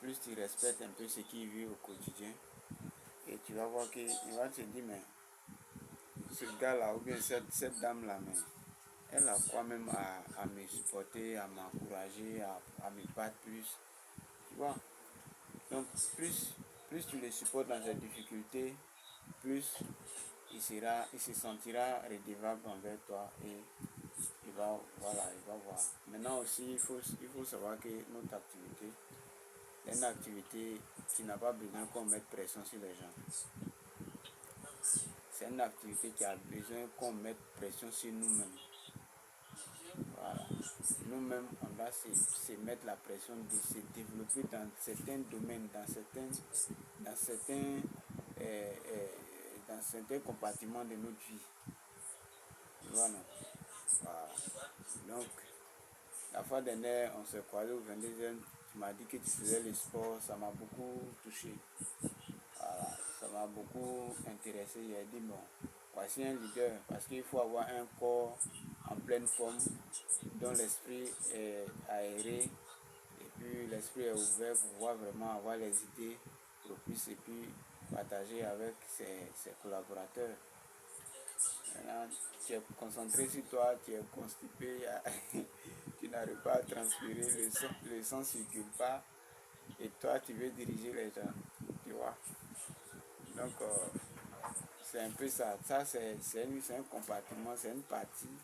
plus tu respectes un peu ce qu'il vit au quotidien, et tu vas voir qu'il va te dire, mais ce gars-là, ou bien cette dame-là, mais elle a quoi même à me supporter, à m'encourager, à me battre plus. Tu vois? Donc, plus tu le supportes dans ses difficultés, plus il se sentira redevable envers toi et il va voir. Maintenant aussi, il faut savoir que notre activité est une activité qui n'a pas besoin qu'on mette pression sur les gens. C'est une activité qui a besoin qu'on mette pression sur nous-mêmes. Voilà. Nous-mêmes, on doit se mettre la pression de se développer dans certains domaines, dans certains compartiments de notre vie. Voilà. Donc, la fois dernière, on s'est croisé au 22e, tu m'as dit que tu faisais le sport, ça m'a beaucoup touché. Voilà, ça m'a beaucoup intéressé. J'ai dit, bon, voici un leader, parce qu'il faut avoir un corps en pleine forme, dont l'esprit est aéré, et puis l'esprit est ouvert pour pouvoir vraiment avoir les idées propices et puis partager avec ses collaborateurs. Maintenant, tu es concentré sur toi, tu es constipé, tu n'arrives pas à transpirer, le sang ne circule pas, et toi tu veux diriger les gens, tu vois. Donc, c'est un peu ça. Ça, c'est un compartiment, c'est une partie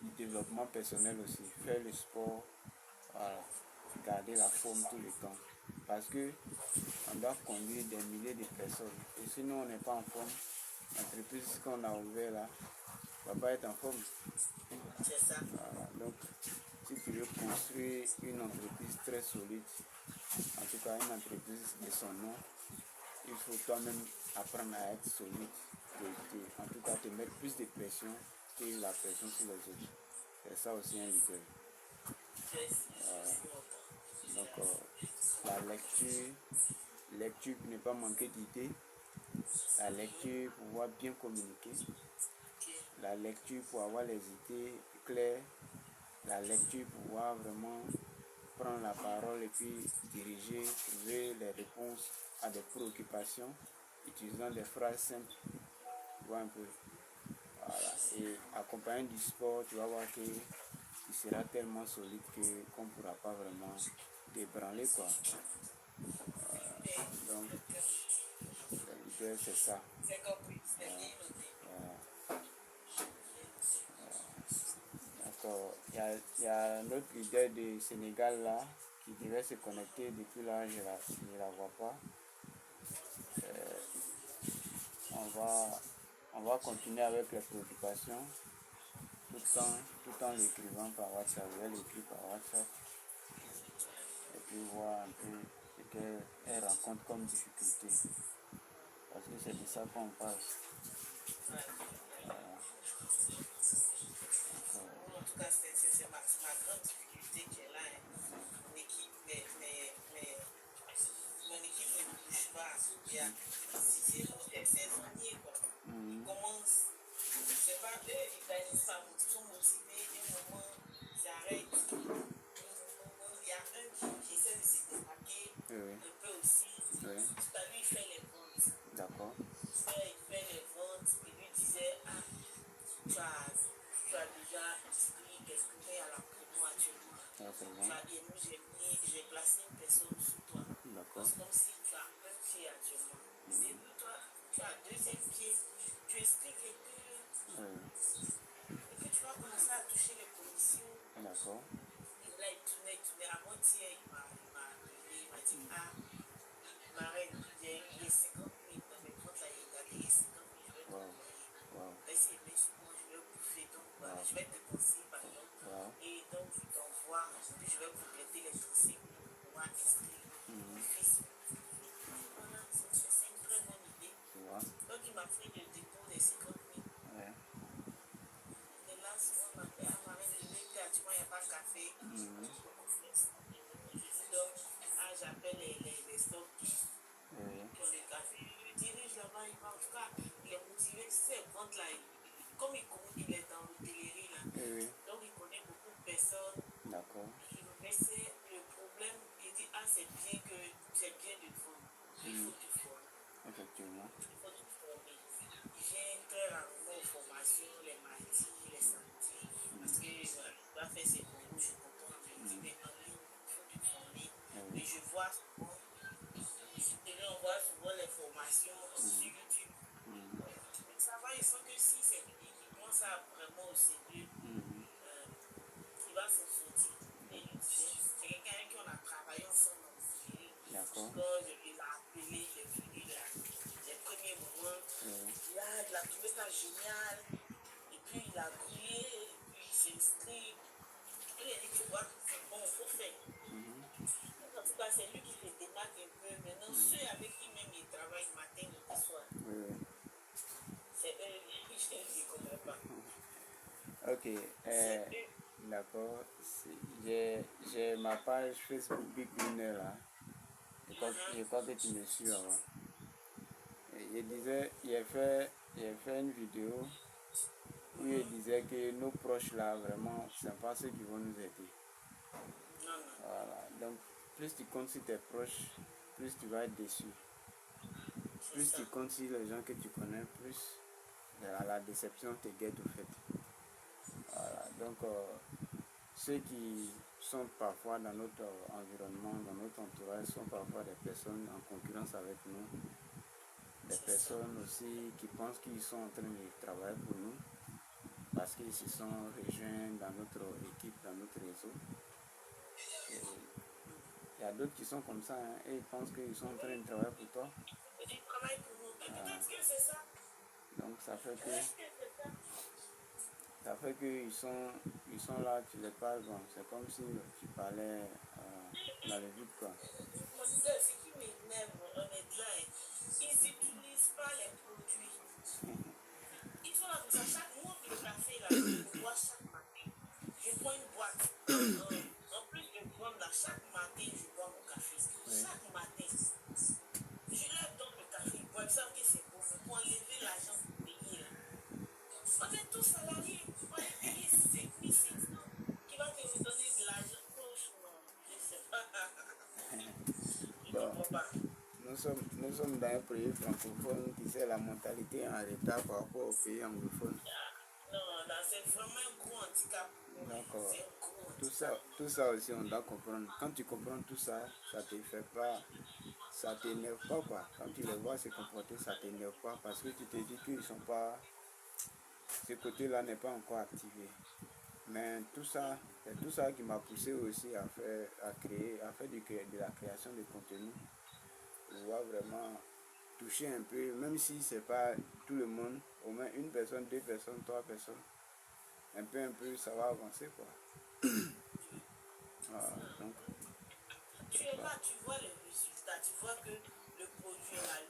du développement personnel aussi. Faire le sport, voilà, garder la forme tout le temps. Parce que on doit conduire des milliers de personnes. Et sinon, on n'est pas en forme. L'entreprise qu'on a ouvert là ne va pas être en forme. C'est ça. Voilà. Donc, si tu veux construire une entreprise très solide, en tout cas une entreprise de son nom, il faut toi-même apprendre à être solide, en tout cas te mettre plus de pression que la pression sur les autres. C'est ça aussi un leader. Donc la lecture pour ne pas manquer d'idées, la lecture pour pouvoir bien communiquer, la lecture pour avoir les idées claires, la lecture pour pouvoir vraiment prendre la parole et puis diriger, trouver les réponses à des préoccupations, utilisant des phrases simples, tu vois un peu. Voilà. Et accompagné du sport, tu vas voir que tu seras tellement solide qu'on ne pourra pas vraiment t'ébranler, quoi. Donc, l'idée c'est ça. D'accord. Il y a un autre leader du Sénégal là qui devait se connecter depuis là, je ne la vois pas. On va continuer avec les préoccupations tout en l'écrivant par WhatsApp. Je vais l'écrire par WhatsApp et puis voir un peu ce qu'elle rencontre comme difficulté. Parce que c'est de ça qu'on parle. En tout cas, c'est ma grande difficulté qui est là. Mon équipe, mon équipe ne bouge pas. C'est saisonnier, quoi. Ils commencent, c'est pas eux, ils sont motivés, un moment, ils arrêtent. Il y a un qui essaie de se démarquer un peu aussi. Tout à lui, il fait les ventes. D'accord. Il fait les ventes, il lui disait, tu as déjà inscrit quelqu'un à l'entraînement actuellement. J'ai placé une personne sous toi. D'accord. C'est comme si tu as un pied actuellement. C'est toi, tu as un deuxième pied. Tu inscris quelqu'un et que tu vas commencer à toucher les commissions. D'accord. Et là, il tournait. À moitié, il m'a appelé, il m'a dit, Marraine, j'ai 50 000 dans mes comptes, là, il a gagné 50 000, je vais t'envoyer. Là, c'est mes secondes, je vais bouffer, donc voilà, je vais te conseiller par exemple. Et donc, je t'envoie, puis je vais compléter les dossiers pour pouvoir inscrire mon fils. Voilà, c'est une très bonne idée. Donc, il m'a fait le dépôt des 50 000. Et là, souvent, on m'appelle, Marraine, je veux que actuellement, il n'y a pas de café. Je lui donne, j'appelle les stockistes. Pour les cafés, il dirige là-bas, il va, en tout cas, il est motivé, ces ventes-là, comme il est dans l'hôtellerie, là, donc il connaît beaucoup de personnes. D'accord. Mais c'est le problème, il dit, c'est bien que Il faut te former. Effectivement. Il faut te former. J'ai très rarement aux formations les mardis, les samedis, parce que je dois faire ces concours, je comprends, mais je dis, mais en ligne, il faut te former. Oui. Et je vois souvent, on voit souvent les formations sur YouTube. Mais ça va, il faut que si c'est lui qui prend ça vraiment au sérieux, il va s'en sortir. Et c'est quelqu'un avec qui on a travaillé ensemble en série. D'accord. Quand il a appelé, il est venu les premiers moments. Là, il a trouvé ça génial. Et puis il a crié, et puis il s'est inscrit. Et il a dit, tu vois, c'est bon, il faut faire. En tout cas, c'est lui qui se démarque un peu. Maintenant, ceux avec qui même il travaille matin, midi, soir, Oui. c'est eux, je ne comprends pas. Ok. C'est eux. D'accord. J'ai ma page Facebook Big Winner là. Je crois que tu me suis avant. Je disais, il a fait une vidéo où il disait que nos proches là, vraiment, c'est pas ceux qui vont nous aider. Non, non. Voilà. Donc, plus tu comptes sur tes proches, plus tu vas être déçu. Plus tu comptes sur les gens que tu connais, plus la déception te guette au fait. Voilà. Donc, ceux qui sont parfois dans notre environnement, dans notre entourage, sont parfois des personnes en concurrence avec nous. Des personnes aussi qui pensent qu'ils sont en train de travailler pour nous parce qu'ils se sont rejoints dans notre équipe, dans notre réseau. Et il y a d'autres qui sont comme ça hein, et ils pensent qu'ils sont en train de travailler pour toi. Ils travaillent pour nous. Peut-être que c'est ça. Donc ça fait que Est-ce que c'est ça? ils sont là, tu les parles, bon, c'est comme si tu parlais dans le vide quoi. Mon leader, ce qui m'énerve, honnêtement, ils n'utilisent pas les produits. Ils sont là comme ça, chaque mois le café, là, je le bois chaque matin. Je prends une boîte. En plus de prendre là, chaque matin, je bois mon café. Chaque matin. Je leur donne le café, ils boivent, ils savent que c'est bon, mais pour enlever l'argent pour payer là. On est tous salariés, on est payés 5600 qui va te donner de l'argent. Franchement, je ne sais pas. Je ne Bon, comprends pas. nous sommes dans un pays francophone qui sait la mentalité en retard par rapport au pays anglophone. Non, là, c'est vraiment un gros handicap pour nous. Donc, C'est un gros handicap. tout ça aussi, on doit comprendre. Quand tu comprends tout ça, ça te fait pas, ça t'énerve pas quoi. Quand tu les vois se comporter, ça t'énerve pas parce que tu te dis qu'ils sont pas, ce côté-là n'est pas encore activé. Mais c'est tout ça qui m'a poussé aussi à faire de la création de contenu. Pouvoir vraiment toucher un peu, même si c'est pas tout le monde, au moins une personne, deux personnes, trois personnes, un peu, ça va avancer quoi. Voilà, donc, Tu es là, tu vois les résultats, tu vois que le produit est là,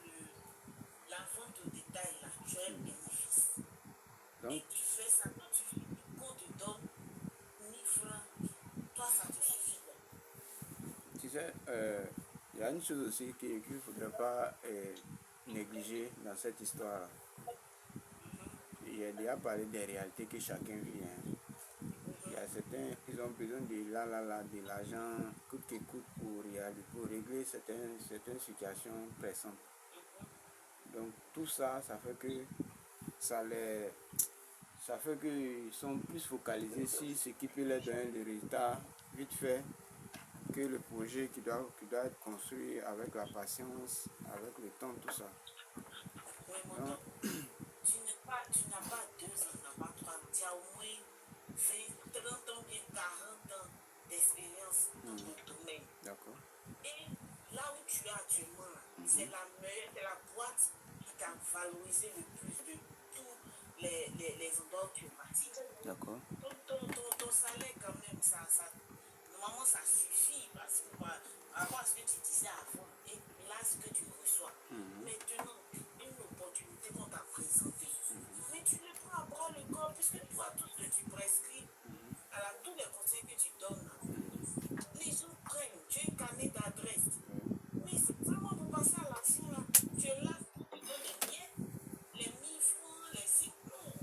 la vente au détail là, tu as un bénéfice. donc, Et tu fais ça, quand qu'on te donne 1000 francs, toi ça te suffit. tu sais, il y a une chose aussi qu'il ne faudrait pas négliger dans cette histoire. Il y a déjà parlé des réalités que chacun vit. Hein. Il y a certains, ils ont besoin de l'argent coûte que coûte pour régler certaines situations pressantes. Donc tout ça, ça fait qu'ils sont plus focalisés sur ce qui peut leur donner des résultats vite fait que le projet qui doit être construit avec la patience, avec le temps, tout ça. Oui, mon homme, tu n'as pas 2 ans, tu n'as pas 3 ans, tu as au moins 30 ans, bien 40 ans d'expérience dans ton domaine. D'accord. Et là où tu es actuellement, c'est la meilleure, c'est la boîte qui t'a valorisé le plus de tous les endroits où tu es parti. D'accord. Ton salaire, quand même, normalement, ça suffit parce que par rapport à ce que tu disais avant, et là, ce que tu reçois. Maintenant, une opportunité qu'on t'a présentée, mais tu le prends à bras le corps, puisque toi, tout ce que tu prescris, tous les conseils que tu donnes, les gens prennent, tu es carnet d'adresse. Mais c'est vraiment pour passer à l'action là. Tu es là pour te donner les miettes, les 1000 francs, les 6 francs.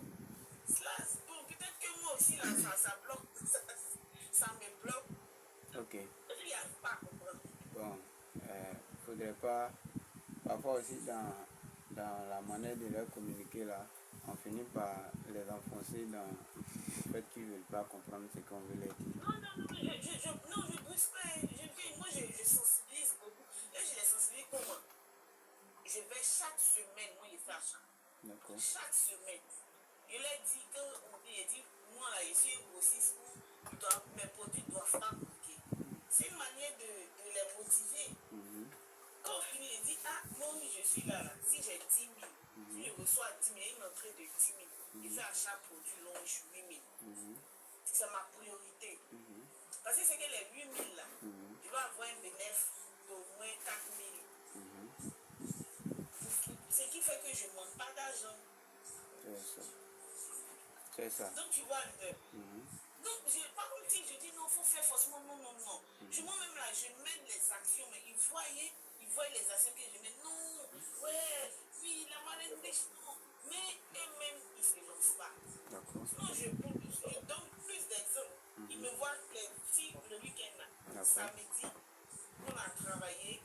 Bon, peut-être que moi aussi là, ça bloque, ça me bloque. Ok. Je n'y arrive pas à comprendre. Bon, faudrait pas Parfois aussi dans la manière de leur communiquer là, on finit par les enfoncer dans le fait qu'ils ne veulent pas comprendre ce qu'on veut leur dire. Non, je pousse pas. Moi, je sensibilise beaucoup. Et je les sensibilise comment? Je vais chaque semaine, moi, je fais à chaque. D'accord. Chaque semaine. Je leur dis que, moi, là, je suis grossiste où mes produits doivent pas manquer. C'est une manière de les motiver. Quand on finit, il dit, ah, moi, oui, je suis là. Si j'ai 10 000, si je reçois 10 000, il y a une entrée de 10 000. Il fait à chaque produit long, je suis 8 000. C'est ma priorité. Parce que c'est que les 8 000 là, je vais avoir un bénéfice d'au moins 4 000. Ce qui fait que je ne manque pas d'argent. C'est ça. Donc, tu vois, donc, par contre, si je dis non, il faut faire forcément non. Moi-même là, je mène les actions, mais ils voient les actions que je mène. Non, ouais, oui, la malade riche, non. Mais eux-mêmes, ils ne se lancent pas. D'accord. Sinon, je donne plus d'exemples. Ils me voient le week-end là, samedi, on a travaillé.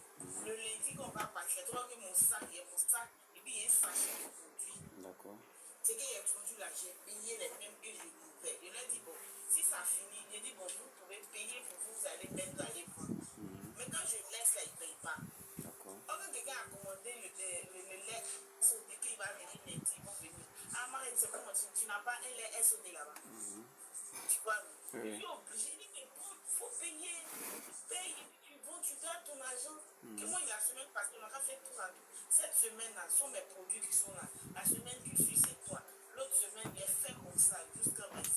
Le lundi, qu'on va partir, tu vois que mon sac, et puis il y a un sachet de produits. D'accord. C'est que les produits là, j'ai payé les mêmes que je coupais. Je leur dis, bon, si ça finit, je dis, bon, vous pouvez payer pour vous allez même aller vendre. Mais quand je laisse là, ils ne payent pas. D'accord. Quand quelqu'un a commandé le lait SOD, qu'il va venir lundi, ils vont venir. Ah, Marie, c'est comment tu n'as pas un lait SOD là-bas. Tu vois, je suis obligé. Je dis, mais bon, il faut payer. Paye, tu gardes ton argent. Que moi, la semaine passée, on a fait tout. Cette semaine-là, ce sont mes produits qui sont là. La semaine qui suit, c'est toi. L'autre semaine, il est fait comme ça jusqu'à 26.